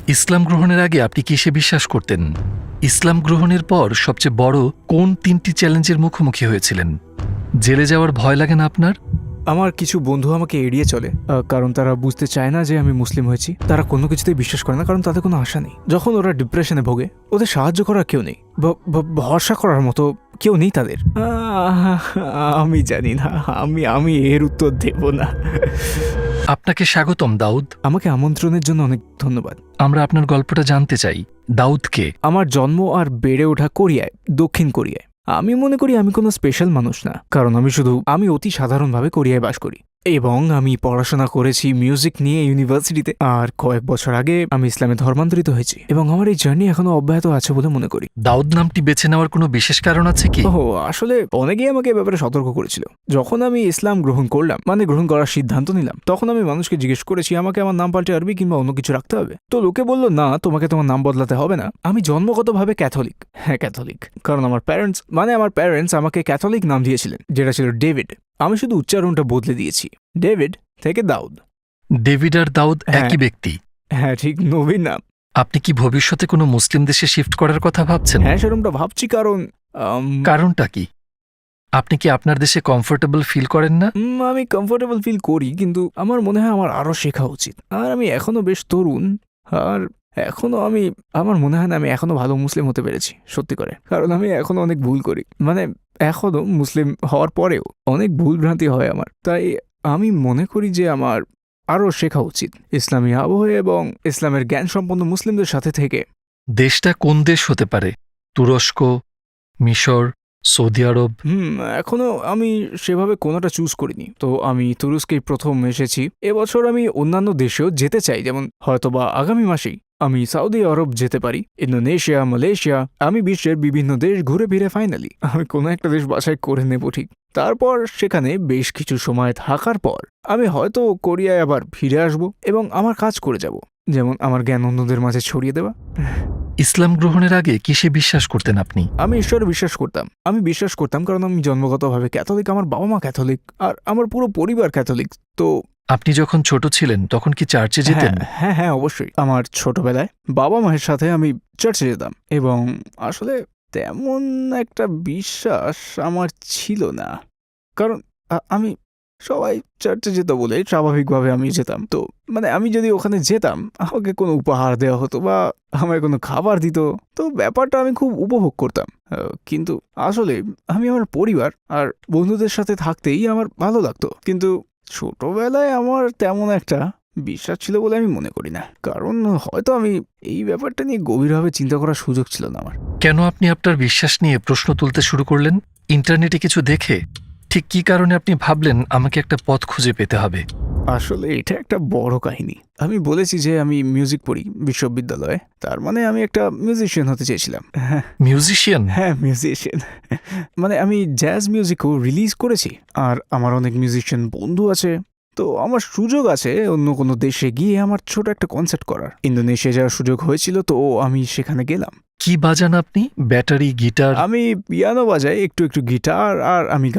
ইসলাম গ্রহণের আগে আপনি কিসে বিশ্বাস করতেন? ইসলাম গ্রহণের পর সবচেয়ে বড় কোন ৩টি চ্যালেঞ্জের মুখোমুখি হয়েছিলেন? জেলে যাওয়ার ভয় লাগে না আপনার? আমার কিছু বন্ধু আমাকে এড়িয়ে চলে, কারণ তারা বুঝতে চায় না যে আমি মুসলিম হয়েছি। তারা কোনো কিছুতেই বিশ্বাস করে না, কারণ তাদের কোনো আশা নেই। যখন ওরা ডিপ্রেশনে ভোগে, ওদের সাহায্য করার কেউ নেই, ভরসা করার মতো কেউ নেই তাদের। আমি জানি না, আমি এর উত্তর দেব না। আপনাকে স্বাগতম দাউদ। আমাকে আমন্ত্রণের জন্য অনেক ধন্যবাদ। আমরা আপনার গল্পটা জানতে চাই। দাউদকে আমার জন্ম আর বেড়ে ওঠা কোরিয়ায়, দক্ষিণ কোরিয়ায়। আমি মনে করি আমি কোনো স্পেশাল মানুষ না, কারণ আমি অতি সাধারণভাবে কোরিয়ায় বাস করি এবং আমি পড়াশোনা করেছি মিউজিক নিয়ে ইউনিভার্সিটিতে। আর কয়েক বছর আগে আমি ইসলামে ধর্মান্তরিত হয়েছি এবং আমার এই জার্নি এখনো অব্যাহত আছে বলে মনে করি। দাউদ নামটি বেছে নেওয়ার কোনো বিশেষ কারণ আছে কি? আসলে অনেকেই আমাকে এ ব্যাপারে সতর্ক করেছিল। যখন আমি ইসলাম গ্রহণ করলাম, গ্রহণ করার সিদ্ধান্ত নিলাম, তখন আমি মানুষকে জিজ্ঞেস করেছি আমাকে আমার নাম পাল্টে আরবি কিংবা অন্য কিছু রাখতে হবে। তো লোকে বলল, না, তোমাকে তোমার নাম বদলাতে হবে না। আমি জন্মগতভাবে ক্যাথলিক। হ্যাঁ, ক্যাথলিক, কারণ আমার প্যারেন্টস আমাকে ক্যাথলিক নাম দিয়েছিলেন, যেটা ছিল ডেভিড। আমি শুধু উচ্চারণটা বদলে দিয়েছি, ডেভিড থেকে দাউদ। ডেভিড আর দাউদ একই ব্যক্তি? হ্যাঁ, ঠিক, নবীর নাম। আপনি কি ভবিষ্যতে কোনো মুসলিম দেশে শিফট করার কথা ভাবছেন? হ্যাঁ, সেরকমটা ভাবছি, কারণটা কি? আপনি কি আপনার দেশে কমফোর্টেবল ফিল করেন না? আমি কমফোর্টেবল ফিল করি, কিন্তু আমার মনে হয় আমার আরও শেখা উচিত। আর আমি এখনো বেশ তরুণ, আর আমার মনে হয় না আমি এখনো ভালো মুসলিম হতে পেরেছি, সত্যি করে। কারণ আমি এখনো অনেক ভুল করি, এখনো মুসলিম হওয়ার পরেও অনেক ভুল ভ্রান্তি হয় আমার। তাই আমি মনে করি যে আমার আরও শেখা উচিত ইসলামী আবহে এবং ইসলামের জ্ঞান সম্পন্ন মুসলিমদের সাথে থেকে। দেশটা কোন দেশ হতে পারে? তুরস্ক, মিশর, সৌদি আরব? এখনো আমি সেভাবে কোনোটা চুজ করিনি। তো আমি তুরস্কেই প্রথম এসেছি। এবছর আমি অন্যান্য দেশেও যেতে চাই, যেমন হয়তোবা আগামী মাসেই আমি সৌদি আরব যেতে পারি, ইন্দোনেশিয়া, মালয়েশিয়া। আমি বিশ্বের বিভিন্ন দেশ ঘুরে ফিরে ফাইনালি আমি কোনো একটা দেশ বাছাই করে নেব, ঠিক। তারপর সেখানে বেশ কিছু সময় থাকার পর আমি হয়তো কোরিয়ায় আবার ফিরে আসব এবং আমার কাজ করে যাব, যেমন আমার জ্ঞান অন্যদের মাঝে ছড়িয়ে দেওয়া। ইসলাম গ্রহণের আগে কিসে বিশ্বাস করতেন আপনি? আমি ঈশ্বরে বিশ্বাস করতাম। আমি বিশ্বাস করতাম কারণ আমি জন্মগতভাবে ক্যাথলিক, আমার বাবা মা ক্যাথলিক, আর আমার পুরো পরিবার ক্যাথলিক। তো আপনি যখন ছোট ছিলেন তখন কি চার্চে যেতেন? হ্যাঁ হ্যাঁ, অবশ্যই। আমার ছোটবেলায় বাবা মায়ের সাথে আমি চার্চে যেতাম এবং আসলে তেমন একটা বিশ্বাস আমার ছিল না, কারণ আমি সবাই চার্চে যেত বলে স্বাভাবিকভাবে আমি যেতাম। তো আমি যদি ওখানে যেতাম, আমাকে কোনো উপহার দেওয়া হতো বা আমায় কোনো খাবার দিত, তো ব্যাপারটা আমি খুব উপভোগ করতাম। কিন্তু আসলে আমি আমার পরিবার আর বন্ধুদের সাথে থাকতেই আমার ভালো লাগতো। কিন্তু ছোটবেলায় আমার তেমন একটা বিশ্বাস ছিল বলে আমি মনে করি না, কারণ হয়তো আমি এই ব্যাপারটা নিয়ে গভীরভাবে চিন্তা করার সুযোগ ছিল না আমার। কেন আপনি আপনার বিশ্বাস নিয়ে প্রশ্ন তুলতে শুরু করলেন? ইন্টারনেটে কিছু দেখে? ঠিক কী কারণে আপনি ভাবলেন আমাকে একটা পথ খুঁজে পেতে হবে? আসলে এটা একটা বড় কাহিনী। আমি বলেছি যে আমি মিউজিক পড়ি বিশ্ববিদ্যালয়ে, তার আমি একটা মিউজিশিয়ান হতে চেয়েছিলাম। মিউজিশিয়ান? হ্যাঁ, মিউজিশিয়ান। আমি জ্যাজ মিউজিকও রিলিজ করেছি, আর আমার অনেক মিউজিশিয়ান বন্ধু আছে। তো আমার সুযোগ আছে অন্য কোনো দেশে গিয়ে আমার ছোট একটা কনসার্ট করার। ইন্দোনেশিয়া যাওয়ার সুযোগ হয়েছিল, তো আমি সেখানে গেলাম। কি বাজান আপনি? Battery, guitar? আমি পিয়ানো বাজাই, একটু একটু গিটার, আর আমি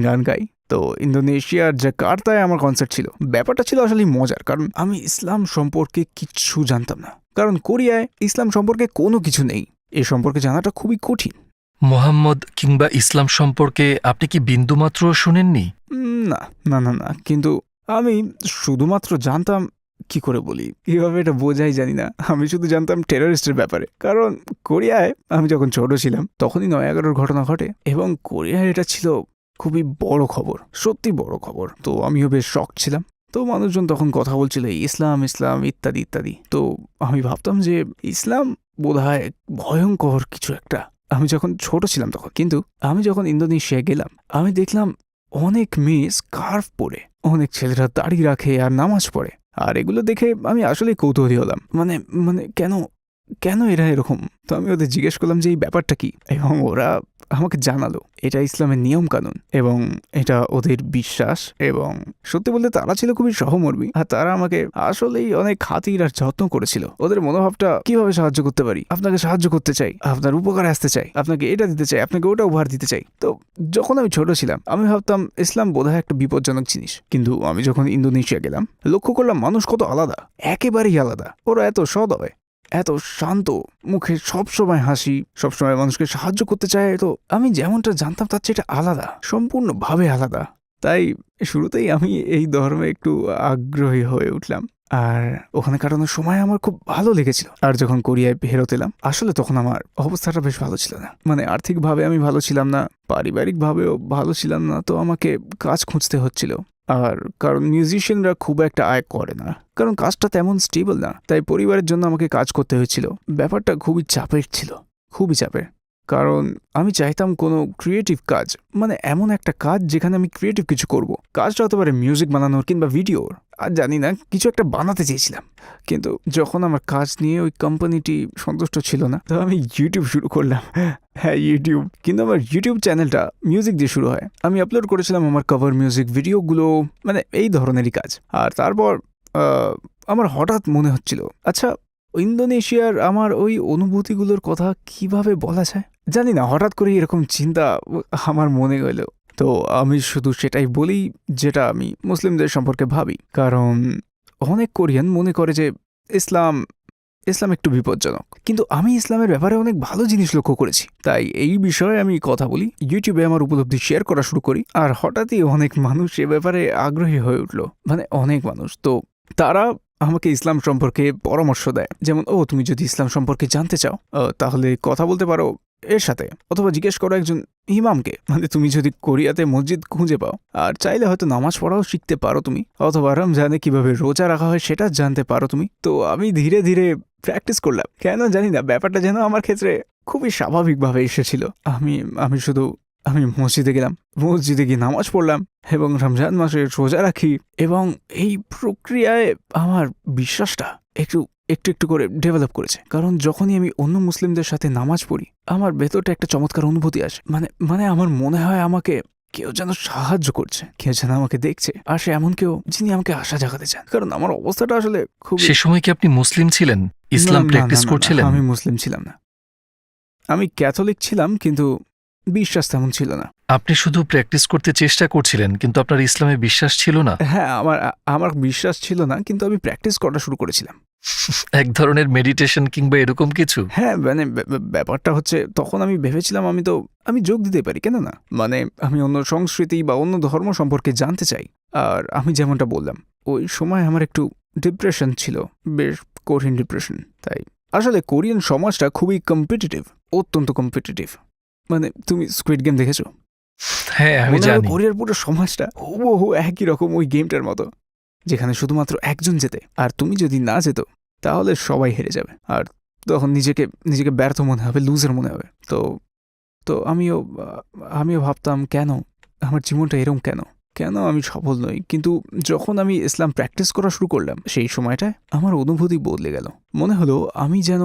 গান গাই। তো ইন্দোনেশিয়ার জাকার্তায় আমার কনসার্ট ছিল। ব্যাপারটা ছিল আসলে মজার, কারণ আমি ইসলাম সম্পর্কে কিচ্ছু জানতাম না, কারণ কোরিয়ায় ইসলাম সম্পর্কে কোনো কিছু নেই। এ সম্পর্কে জানাটা খুবই কঠিন। মোহাম্মদ কিংবা ইসলাম সম্পর্কে আপনি কি বিন্দুমাত্র শুনেননি? না না না না, কিন্তু আমি শুধুমাত্র জানতাম, কি করে বলি, কিভাবে এটা বোঝাই জানি না। আমি শুধু জানতাম টেররিস্টের ব্যাপারে, কারণ কোরিয়ায় আমি যখন ছোট ছিলাম তখনই ৯/১১-র ঘটনা ঘটে এবং কোরিয়ায় এটা ছিল খুবই বড় খবর, সত্যি বড় খবর। তো আমিও বেশ শক ছিলাম। তো মানুষজন তখন কথা বলছিল ইসলাম ইসলাম ইত্যাদি ইত্যাদি। তো আমি ভাবতাম যে ইসলাম বোধহয় ভয়ঙ্কর কিছু একটা। আমি যখন ছোট ছিলাম তখন। কিন্তু আমি যখন ইন্দোনেশিয়ায় গেলাম, আমি দেখলাম অনেক মেয়ে স্কার্ফ পরে, অনেক ছেলেরা দাড়ি রাখে আর নামাজ পড়ে। আর এগুলো দেখে আমি আসলে কৌতূহলী হলাম। কেন কেন এরা এরকম। তো আমি ওদের জিজ্ঞেস করলাম যে এই ব্যাপারটা কি, এবং ওরা আমাকে জানালো এটা ইসলামের নিয়ম কানুন এবং এটা ওদের বিশ্বাস। এবং সত্যি বলতে তারা ছিল খুবই সহমর্মী, আর তারা আমাকে আসলেই অনেক খাতির আর যত্ন করেছিল। ওদের মনোভাবটা কিভাবে সাহায্য করতে পারি, আপনাকে সাহায্য করতে চাই, আপনার উপকারে আসতে চাই, আপনাকে এটা দিতে চাই, আপনাকে ওটা উপহার দিতে চাই। তো যখন আমি ছোট ছিলাম আমি ভাবতাম ইসলাম বোধহয় একটা বিপজ্জনক জিনিস, কিন্তু আমি যখন ইন্দোনেশিয়া গেলাম লক্ষ্য করলাম মানুষ কত আলাদা, একেবারেই আলাদা। ওরা এত সদয়, এত শান্ত, মুখে সবসময় হাসি, সবসময় মানুষকে সাহায্য করতে চায়। তো আমি যেমনটা জানতাম তার চেয়ে এটা আলাদা, সম্পূর্ণভাবে আলাদা। তাই শুরুতেই আমি এই ধর্মে একটু আগ্রহী হয়ে উঠলাম, আর ওখানে কাটানোর সময় আমার খুব ভালো লেগেছিল। আর যখন কোরিয়ায় ফেরত এলাম আসলে তখন আমার অবস্থাটা বেশ ভালো ছিল না, মানে আর্থিকভাবে আমি ভালো ছিলাম না, পারিবারিকভাবেও ভালো ছিলাম না। তো আমাকে কাজ খুঁজতে হচ্ছিল, আর কারণ মিউজিশিয়ানরা খুব একটা আয় করে না, কারণ কাজটা তেমন স্টেবল না। তাই পরিবারের জন্য আমাকে কাজ করতে হয়েছিল। ব্যাপারটা খুবই চাপের ছিল, খুবই চাপের। কারণ আমি চাইতাম কোনো ক্রিয়েটিভ কাজ, মানে এমন একটা কাজ যেখানে আমি ক্রিয়েটিভ কিছু করব। কাজটা হতে পারে মিউজিক বানানোর কিংবা ভিডিওর, আর জানি না, কিছু একটা বানাতে চেয়েছিলাম। কিন্তু যখন আমার কাজ নিয়ে ওই কোম্পানিটি সন্তুষ্ট ছিল না, তো আমি ইউটিউব শুরু করলাম। হ্যাঁ, ইউটিউব। কিন্তু আমার ইউটিউব চ্যানেলটা মিউজিক দিয়ে শুরু হয়। আমি আপলোড করেছিলাম আমার কভার মিউজিক ভিডিওগুলো, মানে এই ধরনেরই কাজ। আর তারপর আমার হঠাৎ মনে হচ্ছিল, আচ্ছা ইন্দোনেশিয়ার আমার ওই অনুভূতিগুলোর কথা কিভাবে বলা যায় জানি না, হঠাৎ করে এরকম চিন্তা আমার মনে গেল। তো আমি শুধু সেটাই বলি যেটা আমি মুসলিমদের সম্পর্কে ভাবি, কারণ অনেক কোরিয়ান মনে করে যে ইসলাম ইসলাম একটু বিপজ্জনক, কিন্তু আমি ইসলামের ব্যাপারে অনেক ভালো জিনিস লক্ষ্য করেছি। তাই এই বিষয়ে আমি কথা বলি, ইউটিউবে আমার উপলব্ধি শেয়ার করা শুরু করি, আর হঠাৎই অনেক মানুষ এ ব্যাপারে আগ্রহী হয়ে উঠল, মানে অনেক মানুষ। তো তারা আমাকে ইসলাম সম্পর্কে পরামর্শ দেয়, যেমন তুমি যদি ইসলাম সম্পর্কে জানতে চাও তাহলে কথা বলতে পারো এর সাথে, অথবা জিজ্ঞেস করো একজন ইমামকে, মানে তুমি যদি কোরিয়াতে মসজিদ খুঁজে পাও আর চাইলে হয়তো নামাজ পড়াও শিখতে পারো তুমি, অথবা রমজানে কিভাবে রোজা রাখা হয় সেটা জানতে পারো তুমি। তো আমি ধীরে ধীরে প্র্যাকটিস করলাম, কেন জানি না ব্যাপারটা যেন আমার ক্ষেত্রে খুবই স্বাভাবিকভাবে এসেছিল। আমি মসজিদে গেলাম, মসজিদে গিয়ে নামাজ পড়লাম এবং রমজান মাসে রোজা রাখি, এবং এই প্রক্রিয়ায় আমার বিশ্বাসটা একটু একটু একটু করে ডেভেলপ করেছে। কারণ যখনই আমি অন্য মুসলিমদের সাথে নামাজ পড়ি আমার ভেতরটা একটা চমৎকার অনুভূতি আসে, মানে আমার মনে হয় আমাকে কেউ যেন সাহায্য করছে, কেউ যেন আমাকে দেখছে, আর সে এমন কেউ যিনি আমাকে আশা জাগাতে চান। কারণ আমার অবস্থাটা আসলে খুব। সে সময় কি আপনি মুসলিম ছিলেন, ইসলাম প্র্যাকটিস করছিলেন? আমি মুসলিম ছিলাম না, আমি ক্যাথলিক ছিলাম, কিন্তু বিশ্বাস তেমন ছিল না। আপনি শুধু প্র্যাকটিস করতে চেষ্টা করছিলেন, কিন্তু আপনার ইসলামে বিশ্বাস ছিল না? হ্যাঁ, আমার বিশ্বাস ছিল না, কিন্তু আমি প্র্যাকটিস করা শুরু করেছিলাম। এক ধরনের মেডিটেশন কিংবা এরকম কিছু? হ্যাঁ, মানে ব্যাপারটা হচ্ছে তখন আমি ভেবেছিলাম আমি যোগ দিতে পারি, কেন না, মানে আমি অন্য সংস্কৃতি বা অন্য ধর্ম সম্পর্কে জানতে চাই। আর আমি যেমনটা বললাম ওই সময় আমার একটু ডিপ্রেশন ছিল, বেশ কঠিন ডিপ্রেশন। তাই আসলে কোরিয়ান সমাজটা খুবই কম্পিটিটিভ, অত্যন্ত কম্পিটিটিভ। মানে তুমি স্কুইড গেম দেখেছো? হ্যাঁ, আমি জানি। কোরিয়ার পুরো সমাজটা হুবহু একই রকম ওই গেমটার মতো, যেখানে শুধুমাত্র একজন জেতে, আর তুমি যদি না যেত তাহলে সবাই হেরে যাবে, আর তখন নিজেকে ব্যর্থ মনে হবে, লুজার মনে হবে। তো আমিও ভাবতাম কেন আমার জীবনটা এরকম, কেন আমি সফল নই। কিন্তু যখন আমি ইসলাম প্র্যাকটিস করা শুরু করলাম সেই সময়টায় আমার অনুভূতি বদলে গেল। মনে হলো আমি যেন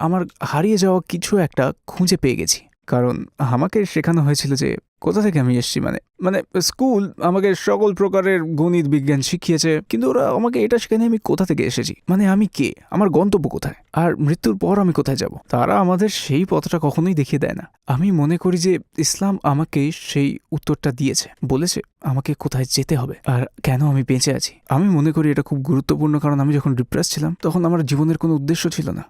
আমার হারিয়ে যাওয়া কিছু একটা খুঁজে পেয়ে গেছি। কারণ আমাকে শেখানো হয়েছিল যে কোথা থেকে আমি এসেছি, মানে স্কুল আমাকে সকল প্রকারের গণিত বিজ্ঞান শিখিয়েছে, কিন্তু ওরা আমাকে এটা শেখায়নি আমি কোথা থেকে এসেছি, মানে আমি কে, আমার গন্তব্য কোথায়, আর মৃত্যুর পর আমি কোথায় যাব। তারা আমাদের সেই পথটা কখনোই দেখিয়ে দেয় না। আমি মনে করি যে ইসলাম আমাকে সেই উত্তরটা দিয়েছে, বলেছে আমাকে কোথায় যেতে হবে আর কেন আমি বেঁচে আছি। আমি মনে করি এটা খুব গুরুত্বপূর্ণ, কারণ আমি যখন ডিপ্রেস ছিলাম তখন আমার জীবনের কোনো উদ্দেশ্য ছিল না,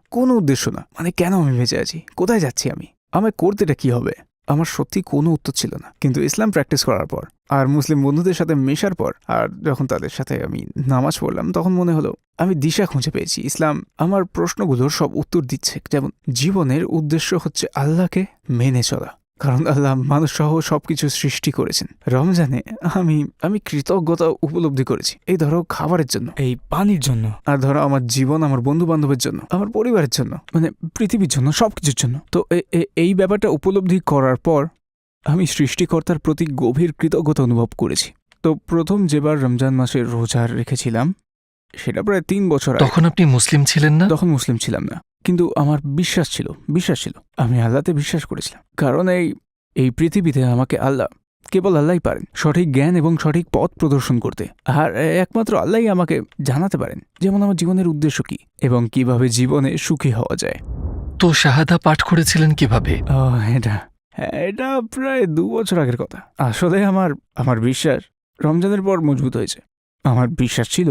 মানে কেন আমি বেঁচে আছি, কোথায় যাচ্ছি আমি, আমায় করতেটা কি হবে, আমার সত্যি কোনো উত্তর ছিল না। কিন্তু ইসলাম প্র্যাকটিস করার পর আর মুসলিম বন্ধুদের সাথে মেশার পর আর যখন তাদের সাথে আমি নামাজ পড়লাম তখন মনে হলো আমি দিশা খুঁজে পেয়েছি। ইসলাম আমার প্রশ্নগুলোর সব উত্তর দিচ্ছে। যেমন জীবনের উদ্দেশ্য হচ্ছে আল্লাহকে মেনে চলা, কারণ আল্লাহ মানুষ সহ সবকিছু সৃষ্টি করেছেন। রমজানে আমি কৃতজ্ঞতা উপলব্ধি করেছি, এই ধরো খাবারের জন্য, এই পানির জন্য, আর ধরো আমার জীবন, আমার বন্ধু বান্ধবের জন্য, আমার পরিবারের জন্য, মানে পৃথিবীর জন্য, সবকিছুর জন্য। তো এই ব্যাপারটা উপলব্ধি করার পর আমি সৃষ্টিকর্তার প্রতি গভীর কৃতজ্ঞতা অনুভব করেছি। তো প্রথম যেবার রমজান মাসে রোজা রেখেছিলাম সেটা প্রায় 3 বছর আগে। তখন আপনি মুসলিম ছিলেন না? তখন মুসলিম ছিলাম না, কিন্তু আমার বিশ্বাস ছিল আমি আল্লাহতে বিশ্বাস করেছিলাম, কারণ এই পৃথিবীতে আমাকে কেবল আল্লাহই পারেন সঠিক জ্ঞান এবং সঠিক পথ প্রদর্শন করতে। আর একমাত্র আল্লাহই আমাকে জানাতে পারেন যেমন আমার জীবনের উদ্দেশ্য কি এবং কিভাবে জীবনে সুখী হওয়া যায়। তো শাহাদা পাঠ করেছিলেন কিভাবে? এটা প্রায় 2 বছর আগের কথা। আসলে আমার বিশ্বাস রমজানের পর মজবুত হয়েছে। আমার বিশ্বাস ছিল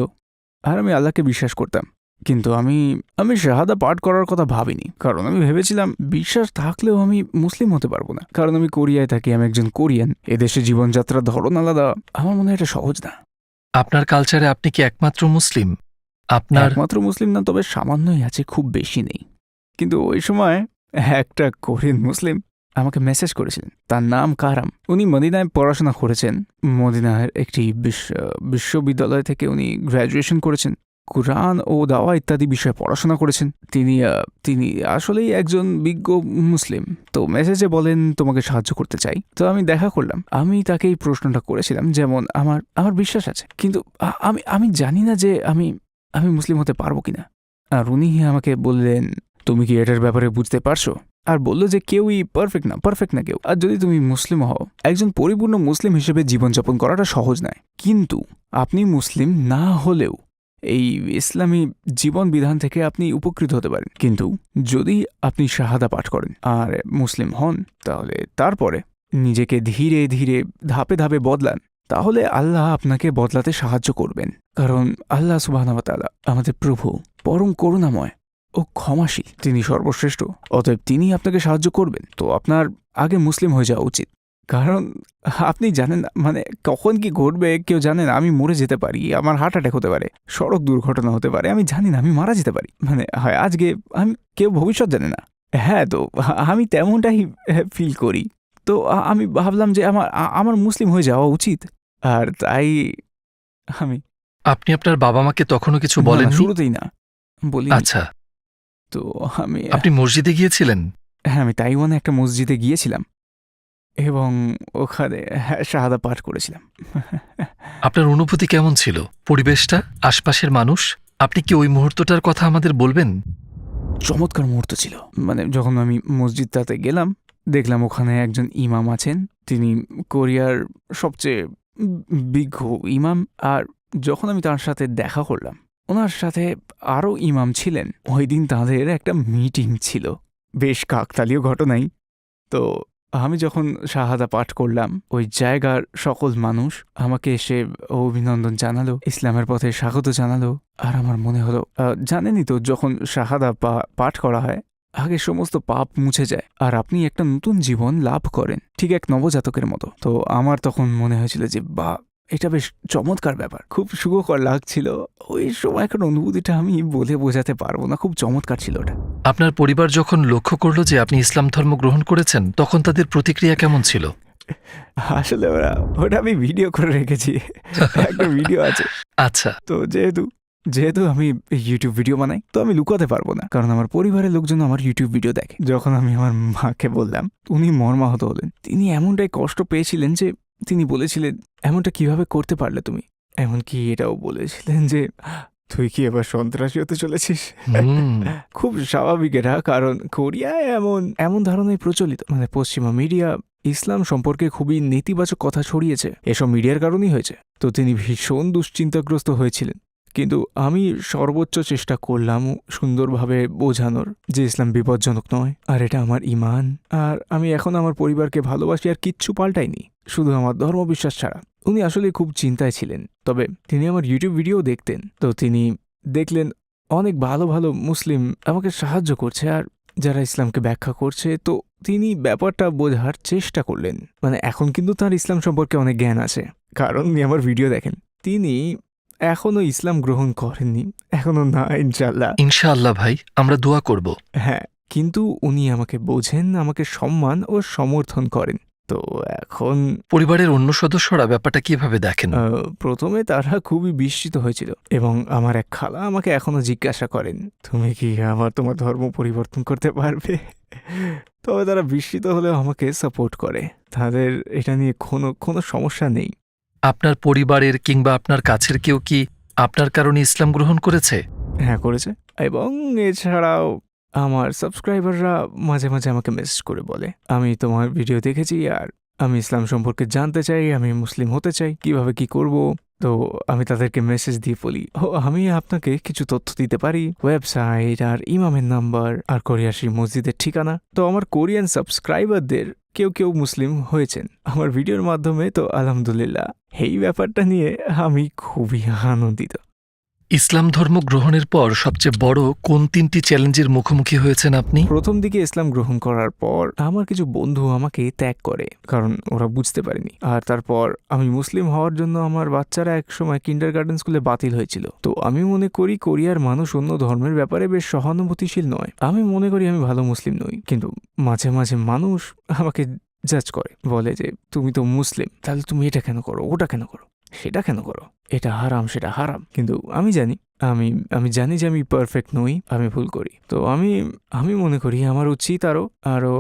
আর আমি আল্লাহকে বিশ্বাস করতাম, কিন্তু আমি শাহাদা পাঠ করার কথা ভাবিনি, কারণ আমি ভেবেছিলাম বিশ্বাস থাকলেও আমি মুসলিম হতে পারবো না, কারণ আমি কোরিয়ায় থাকি, আমি একজন কোরিয়ান, এদেশে জীবনযাত্রার ধরন আলাদা, আমার মনে হয় এটা সহজ না। আপনার কালচারে আপনি কি একমাত্র মুসলিম? আপনার একমাত্র মুসলিম না, তবে সামান্যই আছে, খুব বেশি নেই। কিন্তু ওই সময় একটা কোরিয়ান মুসলিম আমাকে মেসেজ করেছিলেন, তার নাম কারাম। উনি মদিনায় পড়াশোনা করেছেন, মদিনার একটি বিশ্ববিদ্যালয় থেকে উনি গ্র্যাজুয়েশন করেছেন, কুরআন ও দাওয়া ইত্যাদি বিষয়ে পড়াশোনা করেছেন। তিনি আসলেই একজন বিজ্ঞ মুসলিম। তো মেসেজে বলেন তোমাকে সাহায্য করতে চাই। তো আমি দেখা করলাম, আমি তাকে এই প্রশ্নটা করেছিলাম, যেমন আমার বিশ্বাস আছে, কিন্তু আমি জানি না যে আমি মুসলিম হতে পারবো কিনা। আর উনি আমাকে বললেন তুমি কি এটার ব্যাপারে বুঝতে পারছো? আর বললো যে কেউই পারফেক্ট না কেউ, আর যদি তুমি মুসলিম হও, একজন পরিপূর্ণ মুসলিম হিসেবে জীবনযাপন করাটা সহজ নয়, কিন্তু আপনি মুসলিম না হলেও এই ইসলামী জীবন বিধান থেকে আপনি উপকৃত হতে পারেন। কিন্তু যদি আপনি শাহাদা পাঠ করেন আর মুসলিম হন, তাহলে তারপরে নিজেকে ধীরে ধীরে ধাপে ধাপে বদলান, তাহলে আল্লাহ আপনাকে বদলাতে সাহায্য করবেন। কারণ আল্লাহ সুবহানাহু ওয়া তাআলা আমাদের প্রভু, পরম করুণাময় ও ক্ষমাশীল, তিনি সর্বশ্রেষ্ঠ, অতএব তিনি আপনাকে সাহায্য করবেন। তো আপনার আগে মুসলিম হয়ে যাওয়া উচিত, কারণ আপনি জানেন না মানে কখন কি ঘটবে কেউ জানে না। আমি মরে যেতে পারি, আমার হার্ট অ্যাটাক হতে পারে, সড়ক দুর্ঘটনা হতে পারে, আমি জানি না, আমি মারা যেতে পারি, মানে হয় আজকে, আমি কেউ ভবিষ্যৎ জানে না। হ্যাঁ, তো আমি তেমনটাই ফিল করি। তো আমি ভাবলাম যে আমার মুসলিম হয়ে যাওয়া উচিত, আর তাই আপনি আপনার বাবা মাকে তখনও কিছু না, বলেন? শুরুতেই না বলি। আচ্ছা, তো আপনি মসজিদে গিয়েছিলেন? হ্যাঁ, আমি তাইওয়ানে একটা মসজিদে গিয়েছিলাম এবং ওখানে শাহাদা পাঠ করেছিলাম। আপনার অনুভূতি কেমন ছিল? পরিবেশটা, আশপাশের মানুষ, আপনি কি ওই মুহূর্তটার কথা আমাদের বলবেন? চমৎকার মুহূর্ত ছিল। মানে যখন আমি মসজিদটাতে গেলাম, দেখলাম ওখানে একজন ইমাম আছেন, তিনি কোরিয়ার সবচেয়ে বিজ্ঞ ইমাম। আর যখন আমি তার সাথে দেখা করলাম, ওনার সাথে আরও ইমাম ছিলেন। ওই দিন তাদের একটা মিটিং ছিল, বেশ কাকতালীয় ঘটনাই। তো আমি যখন শাহাদা পাঠ করলাম, ওই জায়গার সকল মানুষ আমাকে এসে অভিনন্দন জানালো, ইসলামের পথে স্বাগত জানালো। আর আমার মনে হলো, জানেনই তো, যখন শাহাদা পাঠ করা হয়, আগে সমস্ত পাপ মুছে যায় আর আপনি একটা নতুন জীবন লাভ করেন, ঠিক এক নবজাতকের মতো। তো আমার তখন মনে হয়েছিল যে এটা বেশ চমৎকার ব্যাপার, খুব সুখকর লাগছিল। ওই সময়কার অনুভূতিটা আমি বলে বোঝাতে পারবো না, খুব চমৎকার ছিল ওটা। আপনার পরিবার যখন লক্ষ্য করলো যে আপনি ইসলাম ধর্ম গ্রহণ করেছেন, তখন তাদের প্রতিক্রিয়া কেমন ছিল? আসলে ওটা আমি ভিডিও করে রেখেছি, একটা ভিডিও আছে। আচ্ছা, তো যেহেতু আমি ইউটিউব ভিডিও বানাই, তো আমি লুকাতে পারবো না, কারণ আমার পরিবারের লোকজন আমার ইউটিউব ভিডিও দেখে। যখন আমি আমার মাকে বললাম, উনি মর্মাহত হলেন। তিনি এমনটাই কষ্ট পেয়েছিলেন যে তিনি বলেছিলেন, এমনটা কিভাবে করতে পারলে তুমি? এমনকি এটাও বলেছিলেন যে তুই কি এবার সন্ত্রাসী হতে চলেছিস? খুব স্বাভাবিক এটা, কারণ কোরিয়ায় এমন ধারণাই প্রচলিত। মানে পশ্চিমা মিডিয়া ইসলাম সম্পর্কে খুবই নেতিবাচক কথা ছড়িয়েছে, এসব মিডিয়ার কারণেই হয়েছে। তো তিনি ভীষণ দুশ্চিন্তাগ্রস্ত হয়েছিলেন, কিন্তু আমি সর্বোচ্চ চেষ্টা করলাম সুন্দরভাবে বোঝানোর যে ইসলাম বিপজ্জনক নয়, আর এটা আমার ঈমান। আর আমি এখন আমার পরিবারকে ভালোবাসি, আর কিচ্ছু পাল্টাইনি, শুধু আমার ধর্মবিশ্বাস ছাড়া। উনি আসলে খুব চিন্তায় ছিলেন, তবে তিনি আমার ইউটিউব ভিডিও দেখতেন। তো তিনি দেখলেন অনেক ভালো ভালো মুসলিম আমাকে সাহায্য করছে, আর যারা ইসলামকে ব্যাখ্যা করছে। তো তিনি ব্যাপারটা বোঝার চেষ্টা করলেন। মানে এখন কিন্তু তার ইসলাম সম্পর্কে অনেক জ্ঞান আছে, কারণ উনি আমার ভিডিও দেখেন। তিনি এখনো ইসলাম গ্রহণ করেননি, এখনো না, ইনশাল্লাহ। ইনশাআল্লাহ ভাই, আমরা দোয়া করব। হ্যাঁ, কিন্তু উনি আমাকে বোঝেন, আমাকে সম্মান ও সমর্থন করেন। তো এখন পরিবারের অন্য সদস্যরা ব্যাপারটা কিভাবে দেখেন? প্রথমে তারা খুবই বিস্মিত হয়েছিল, এবং আমার এক খালা আমাকে এখনো জিজ্ঞাসা করেন, তুমি কি তোমার ধর্ম পরিবর্তন করতে পারবে? তবে তারা বিস্মিত হলেও আমাকে সাপোর্ট করে, তাদের এটা নিয়ে কোনো সমস্যা নেই। আপনার পরিবারের কিংবা আপনার কাছের কেউ কি আপনার কারণে ইসলাম গ্রহণ করেছে? হ্যাঁ, করেছে। এবং এছাড়াও আমার সাবস্ক্রাইবাররা মাঝে মাঝে আমাকে মেসেজ করে বলে, আমি তোমার ভিডিও দেখেছি আর আমি ইসলাম সম্পর্কে জানতে চাই, আমি মুসলিম হতে চাই, কিভাবে কি করব। তো আমি তাদেরকে মেসেজ দিয়ে বলি, ও আমি আপনাকে কিছু তথ্য দিতে পারি, ওয়েবসাইট আর ইমামের নাম্বার আর কোরিয়াশি মসজিদের ঠিকানা। তো আমার কোরিয়ান সাবস্ক্রাইবারদের কেউ কেউ মুসলিম হয়েছেন আমার ভিডিওর মাধ্যমে, তো আলহামদুলিল্লাহ এই ব্যাপারটা নিয়ে আমি খুবই আনন্দিত। ইসলাম ধর্ম গ্রহণের পর সবচেয়ে বড় কোন 3টি চ্যালেঞ্জের মুখোমুখি হয়েছেন আপনি? প্রথম দিকে ইসলাম গ্রহণ করার পর আমার কিছু বন্ধু আমাকে ত্যাগ করে, কারণ ওরা বুঝতে পারেনি। আর তারপর আমি মুসলিম হওয়ার জন্য আমার বাচ্চারা একসময় কিন্ডারগার্টেন স্কুলে বাতিল হয়েছিল। তো আমি মনে করি কোরিয়ার মানুষ অন্য ধর্মের ব্যাপারে বেশ সহানুভূতিশীল নয়। আমি মনে করি আমি ভালো মুসলিম নই, কিন্তু মাঝে মাঝে মানুষ আমাকে জাজ করে, বলে যে তুমি তো মুসলিম, তাহলে তুমি এটা কেন করো, ওটা কেন করো, সেটা কেন করো, এটা হারাম সেটা হারাম। কিন্তু আমি জানি আমি জানি যে আমি পারফেক্ট নই, আমি ভুল করি। তো আমি মনে করি আমার উচিত আরো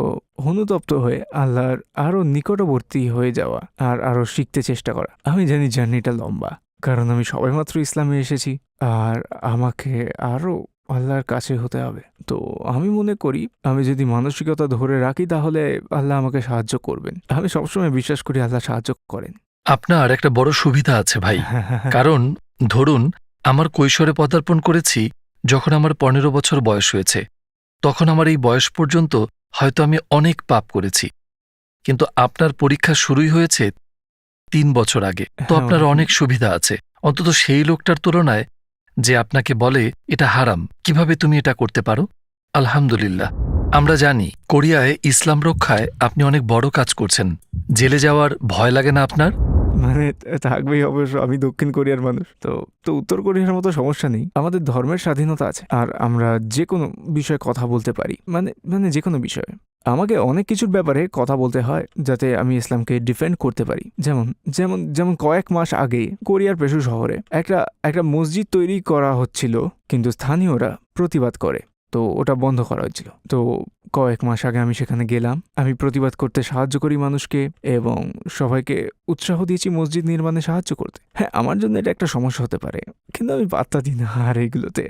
অনুতপ্ত হয়ে আল্লাহর আরো নিকটবর্তী হয়ে যাওয়া আর আরো শিখতে চেষ্টা করা। আমি জানি জার্নিটা লম্বা, কারণ আমি সবেমাত্র ইসলামে এসেছি আর আমাকে আরো আল্লাহর কাছে হতে হবে। তো আমি মনে করি আমি যদি মানসিকতা ধরে রাখি তাহলে আল্লাহ আমাকে সাহায্য করবেন। আমি সবসময় বিশ্বাস করি আল্লাহ সাহায্য করেন। আপনার একটা বড় সুবিধা আছে ভাই, কারণ ধরুন আমার কৈশোরে পদার্পণ করেছি যখন আমার 15 বছর বয়স হয়েছে। তখন আমার এই বয়স পর্যন্ত হয়তো আমি অনেক পাপ করেছি, কিন্তু আপনার পরীক্ষা শুরুই হয়েছে 3 বছর আগে। তো আপনার অনেক সুবিধা আছে, অন্তত সেই লোকটার তুলনায় যে আপনাকে বলে এটা হারাম, কিভাবে তুমি এটা করতে পারো। আলহামদুলিল্লাহ। আমরা জানি কোরিয়ায় ইসলাম রক্ষায় আপনি অনেক বড় কাজ করছেন। জেলে যাওয়ার ভয় লাগে না আপনার? মানে থাকবেই অবশ্য, আমি দক্ষিণ কোরিয়ার মানুষ। তো উত্তর কোরিয়ার মতো সমস্যা নেই, আমাদের ধর্মের স্বাধীনতা আছে আর আমরা যে কোনো বিষয়ে কথা বলতে পারি, মানে যে কোনো বিষয়ে। আমাকে অনেক কিছুর ব্যাপারে কথা বলতে হয় যাতে আমি ইসলামকে ডিফেন্ড করতে পারি। যেমন যেমন যেমন কয়েক মাস আগে কোরিয়ার পেশু শহরে একটা মসজিদ তৈরি করা হচ্ছিল, কিন্তু স্থানীয়রা প্রতিবাদ করে, তো ওটা বন্ধ করা হয়েছিল। তো কয়েক মাস আগে আমি সেখানে গেলাম, আমি প্রতিবাদ করতে সাহায্য করি মানুষকে এবং সবাইকে উৎসাহ দিয়েছি মসজিদ নির্মাণে সাহায্য করতে। হ্যাঁ, আমার জন্য এটা একটা সমস্যা হতে পারে, কিন্তু আমি পাত্তা দিই না আর এগুলোতে।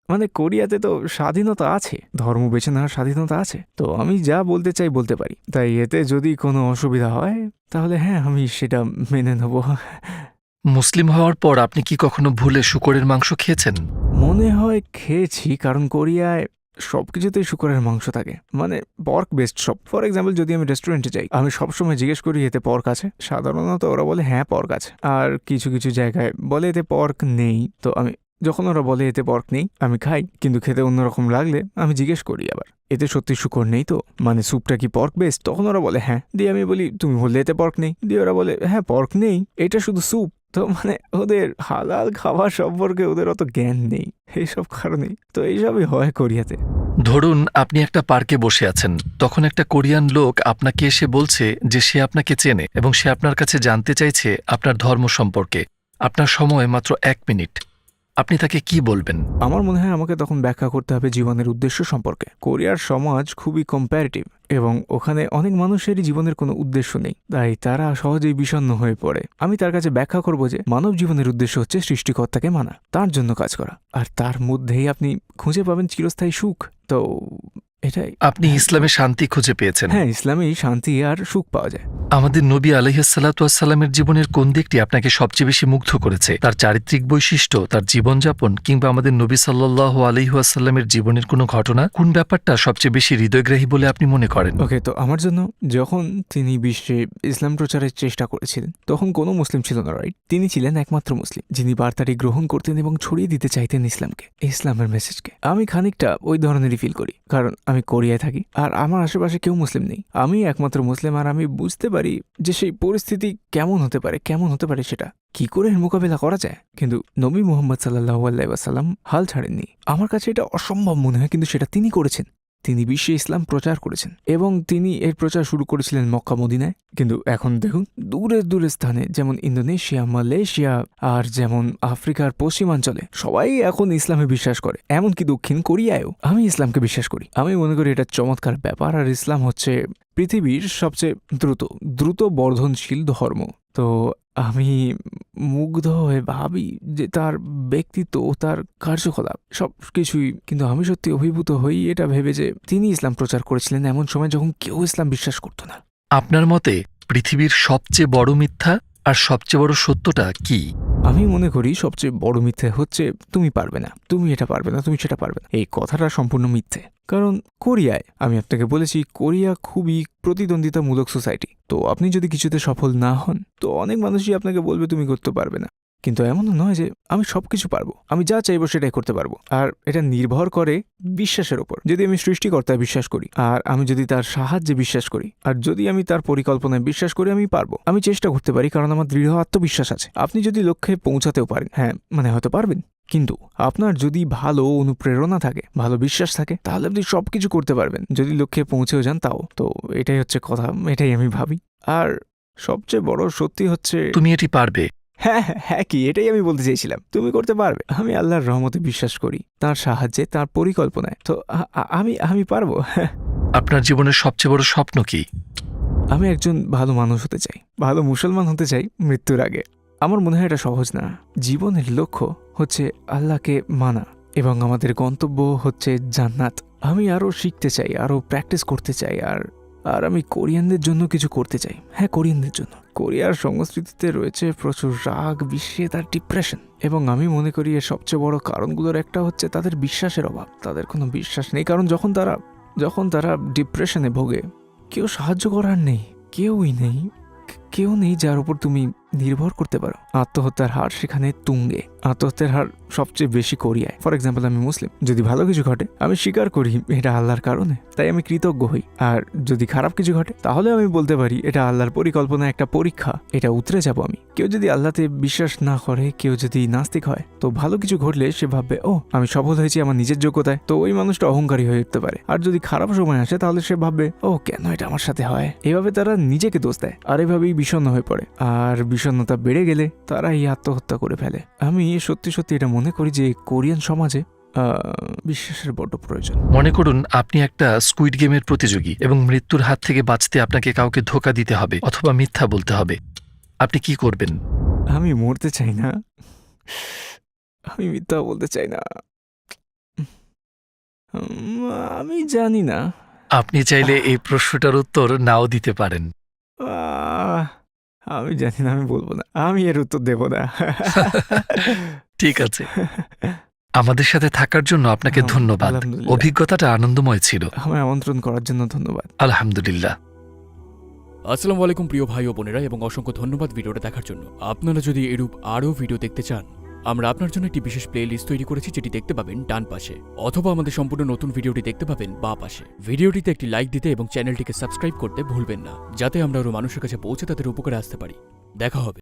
মানে কোরিয়াতে তো স্বাধীনতা আছে, ধর্ম বেছে নেওয়ার স্বাধীনতা আছে, তো আমি যা বলতে চাই বলতে পারি। তাই এতে যদি কোনো অসুবিধা হয় তাহলে হ্যাঁ, আমি সেটা মেনে নেব। মুসলিম হওয়ার পর আপনি কি কখনো ভুলে শূকরের মাংস খেয়েছেন? মনে হয় খেয়েছি, কারণ কোরিয়ায় সবকিছুতেই শূকরের মাংস থাকে, মানে পর্ক বেস্ট সব। ফর এক্সাম্পল, যদি আমি রেস্টুরেন্টে যাই, আমি সবসময় জিজ্ঞেস করি এতে পর্ক আছে, সাধারণত ওরা বলে হ্যাঁ পর্ক আছে। আর কিছু কিছু জায়গায় বলে এতে পর্ক নেই, তো আমি যখন ওরা বলে এতে পর্ক নেই আমি খাই, কিন্তু খেতে অন্যরকম লাগলে আমি জিজ্ঞেস করি আবার এতে সত্যি শূকর নেই তো, মানে স্যুপটা কি পর্ক বেস্ট? তখন ওরা বলে হ্যাঁ। দিয়ে আমি বলি তুমি বললে এতে পর্ক নেই, দিয়ে ওরা বলে হ্যাঁ পর্ক নেই, এটা শুধু স্যুপ। তো মানে ওদের হালাল খাবার সম্পর্কে ওদের অত জ্ঞান নেই, এইসব কারণেই তো এইসবই হয় কোরিয়াতে। ধরুন আপনি একটা পার্কে বসে আছেন, তখন একটা কোরিয়ান লোক আপনাকে এসে বলছে যে সে আপনাকে চেনে এবং সে আপনার কাছে জানতে চাইছে আপনার ধর্ম সম্পর্কে। আপনার সময় মাত্র 1 মিনিট, আপনি তাকে কি বলবেন? আমার মনে হয় আমাকে তখন ব্যাখ্যা করতে হবে জীবনের উদ্দেশ্য সম্পর্কে। কোরিয়ার সমাজ খুবই কম্প্যারেটিভ এবং ওখানে অনেক মানুষেরই জীবনের কোনো উদ্দেশ্য নেই, তাই তারা সহজেই বিষণ্ণ হয়ে পড়ে। আমি তার কাছে ব্যাখ্যা করব যে মানব জীবনের উদ্দেশ্য হচ্ছে সৃষ্টিকর্তাকে মানা, তার জন্য কাজ করা, আর তার মধ্যেই আপনি খুঁজে পাবেন চিরস্থায়ী সুখ। তো এটাই। আপনি ইসলামে শান্তি খুঁজে পেয়েছেন? হ্যাঁ, ইসলামেই শান্তি আর সুখ পাওয়া যায়। আমাদের নবী আলাইহিসসালামের জীবনের কোন দিকটি আপনাকে সবচেয়ে বেশি মুগ্ধ করেছে? তার চারিত্রিক বৈশিষ্ট্য, তার জীবনযাপন, কিংবা আমাদের নবী সাল্লাল্লাহু আলাইহি ওয়াসাল্লামের জীবনের কোনো ঘটনা? কোন ব্যাপারটা সবচেয়ে বেশি হৃদয়গ্রাহী বলে আপনি মনে করেন? ওকে, তো আমার জন্য যখন তিনি বিশ্বে ইসলাম প্রচারের চেষ্টা করেছিলেন তখন কোনো মুসলিম ছিল না, রাইট? তিনি ছিলেন একমাত্র মুসলিম যিনি বার্তাটি গ্রহণ করতেন এবং ছড়িয়ে দিতে চাইতেন ইসলামকে, ইসলামের মেসেজকে। আমি খানিকটা ওই ধরনেরই ফিল করি, কারণ আমি কোরিয়ায় থাকি আর আমার আশেপাশে কেউ মুসলিম নেই, আমি একমাত্র মুসলিম। আর আমি বুঝতে পারি যে সেই পরিস্থিতি কেমন হতে পারে সেটা কি করে মোকাবেলা করা যায়। কিন্তু নবী মুহাম্মদ সাল্লাল্লাহু আলাইহি ওয়াসাল্লাম হাল ছাড়েননি। আমার কাছে এটা অসম্ভব মনে হয়, কিন্তু সেটা তিনি করেছেন। তিনি বিশ্বে ইসলাম প্রচার করেছেন এবং তিনি এর প্রচার শুরু করেছিলেন মক্কা মদিনায়। কিন্তু এখন দেখুন দূরের স্থানে যেমন ইন্দোনেশিয়া, মালয়েশিয়া আর যেমন আফ্রিকার পশ্চিমাঞ্চলে সবাই এখন ইসলামে বিশ্বাস করে, এমনকি দক্ষিণ কোরিয়ায়ও আমি ইসলামকে বিশ্বাস করি। আমি মনে করি এটা চমৎকার ব্যাপার। আর ইসলাম হচ্ছে পৃথিবীর সবচেয়ে দ্রুত বর্ধনশীল ধর্ম। তো আমি মুগ্ধ হয়ে ভাবি যে তার ব্যক্তিত্ব, তার কার্যকলাপ সব কিছুই, কিন্তু আমি সত্যি অভিভূত হই এটা ভেবে যে তিনি ইসলাম প্রচার করেছিলেন এমন সময় যখন কেউ ইসলাম বিশ্বাস করতো না। আপনার মতে পৃথিবীর সবচেয়ে বড় মিথ্যা আর সবচেয়ে বড় সত্যটা কি? আমি মনে করি সবচেয়ে বড় মিথ্যে হচ্ছে তুমি পারবে না, তুমি এটা পারবে না, তুমি সেটা পারবে না। এই কথাটা সম্পূর্ণ মিথ্যে। কারণ কোরিয়ায়, আমি আপনাকে বলেছি, কোরিয়া খুবই প্রতিদ্বন্দ্বিতামূলক সোসাইটি। তো আপনি যদি কিছুতে সফল না হন তো অনেক মানুষই আপনাকে বলবে তুমি করতে পারবে না। কিন্তু এমনও নয় যে আমি সবকিছু পারবো, আমি যা চাইবো সেটাই করতে পারবো। আর এটা নির্ভর করে বিশ্বাসের উপর। যদি আমি সৃষ্টিকর্তায় বিশ্বাস করি, আর আমি যদি তার সাহায্যে বিশ্বাস করি, আর যদি আমি তার পরিকল্পনায় বিশ্বাস করি, আমি পারবো। আমি চেষ্টা করতে পারি কারণ আমার দৃঢ় আত্মবিশ্বাস আছে। আপনি যদি লক্ষ্যে পৌঁছাতেও পারেন, হ্যাঁ মানে হয়তো পারবেন, কিন্তু আপনার যদি ভালো অনুপ্রেরণা থাকে, ভালো বিশ্বাস থাকে, তাহলে আপনি সবকিছু করতে পারবেন। যদি লক্ষ্যে পৌঁছেও যান তাও। তো এটাই হচ্ছে কথা, এটাই আমি ভাবি। আর সবচেয়ে বড় সত্যি হচ্ছে তুমি এটি পারবে। হ্যাঁ হ্যাঁ হ্যাঁ, কি এটাই আমি বলতে চেয়েছিলাম, তুমি করতে পারবে। আমি আল্লাহর রহমতে বিশ্বাস করি, তার সাহায্যে, তার পরিকল্পনায়। তো আমি আমি পারবো। আপনার জীবনের সবচেয়ে বড় স্বপ্ন কি? আমি একজন ভালো মানুষ হতে চাই, ভালো মুসলমান হতে চাই মৃত্যুর আগে। আমার মনে হয় এটা সহজ না। জীবনের লক্ষ্য হচ্ছে আল্লাহকে মানা এবং আমাদের গন্তব্য হচ্ছে জান্নাত। আমি আরও শিখতে চাই, আরও প্র্যাকটিস করতে চাই, আর আমি কোরিয়ানদের জন্য কিছু করতে চাই। হ্যাঁ, কোরিয়ানদের জন্য। কোরিয়ার সংস্কৃতিতে রয়েছে প্রচুর রাগ, বিস্মিত আর ডিপ্রেশন, এবং আমি মনে করি এর সবচেয়ে বড় কারণগুলোর একটা হচ্ছে তাদের বিশ্বাসের অভাব। তাদের কোনো বিশ্বাস নেই, কারণ যখন তারা ডিপ্রেশনে ভোগে, কেউ সাহায্য করার নেই, কেউই নেই, কেউ নেই যার উপর তুমি নির্ভর করতে পারো। আত্মহত্যার হার সেখানে তুঙ্গে। আত্মহত্যার হার সবচেয়ে বেশি কোরিয়ায়। ফর এক্সাম্পল, আমি মুসলিম, যদি ভালো কিছু ঘটে আমি স্বীকার করি এটা আল্লাহর কারণে, তাই আমি কৃতজ্ঞ হই। আর যদি খারাপ কিছু ঘটে তাহলে আমি বলতে পারি এটা আল্লাহর পরিকল্পনা, একটা পরীক্ষা, এটা উতরে যাব আমি। কেউ যদি আল্লাহতে বিশ্বাস না করে, কেউ যদি নাস্তিক হয়, তো ভালো কিছু ঘটলে সে ভাববে ও আমি সফল হয়েছি আমার নিজের যোগ্যতায়, তো ওই মানুষটা অহংকারী হয়ে উঠতে পারে। আর যদি খারাপ সময় আসে তাহলে সে ভাববে ও কেন এটা আমার সাথে হয়। এভাবে তারা নিজেকে দোষ দেয়, আর এভাবেই বিষণ্ণ হয়ে পড়ে। আর বিষণ্ণতা বেড়ে গেলে তারা এই আত্মহত্যা করে ফেলে। আমি সত্যি সত্যি এটা মনে করি যে কোরিয়ান সমাজে বিশ্বাসের বড্ড প্রয়োজন। মনে করুন আপনি একটা স্কুইড গেমের প্রতিযোগী এবং মৃত্যুর হাত থেকে বাঁচতে আপনাকে কাউকে ধোঁকা দিতে হবে অথবা মিথ্যা বলতে হবে। আপনি কি করবেন? আমি মরতে চাই না, আমি মিথ্যা বলতে চাই না। আমি জানি না। আপনি চাইলে এই প্রশ্নটার উত্তর নাও দিতে পারেন। আমি জানি না, আমি বলবো না, আমি এর উত্তর দেব না। ঠিক আছে, আমাদের সাথে থাকার জন্য আপনাকে ধন্যবাদ। আলহামদুলিল্লাহ। অভিজ্ঞতাটা আনন্দময় ছিল। আমায় আমন্ত্রণ করার জন্য ধন্যবাদ। আলহামদুলিল্লাহ। আসসালামু আলাইকুম প্রিয় ভাই ও বোনেরা, এবং অসংখ্য ধন্যবাদ ভিডিওটা দেখার জন্য। আপনারা যদি এরূপ আরও ভিডিও দেখতে চান, আমরা আপনার জন্য একটি বিশেষ প্লে লিস্ট তৈরি করেছি, যেটি দেখতে পাবেন ডান পাশে, অথবা আমাদের সম্পূর্ণ নতুন ভিডিওটি দেখতে পাবেন বাঁ পাশে। ভিডিওটিতে একটি লাইক দিতে এবং চ্যানেলটিকে সাবস্ক্রাইব করতে ভুলবেন না, যাতে আমরা আরও মানুষের কাছে পৌঁছে তাদের উপকারে আসতে পারি। দেখা হবে।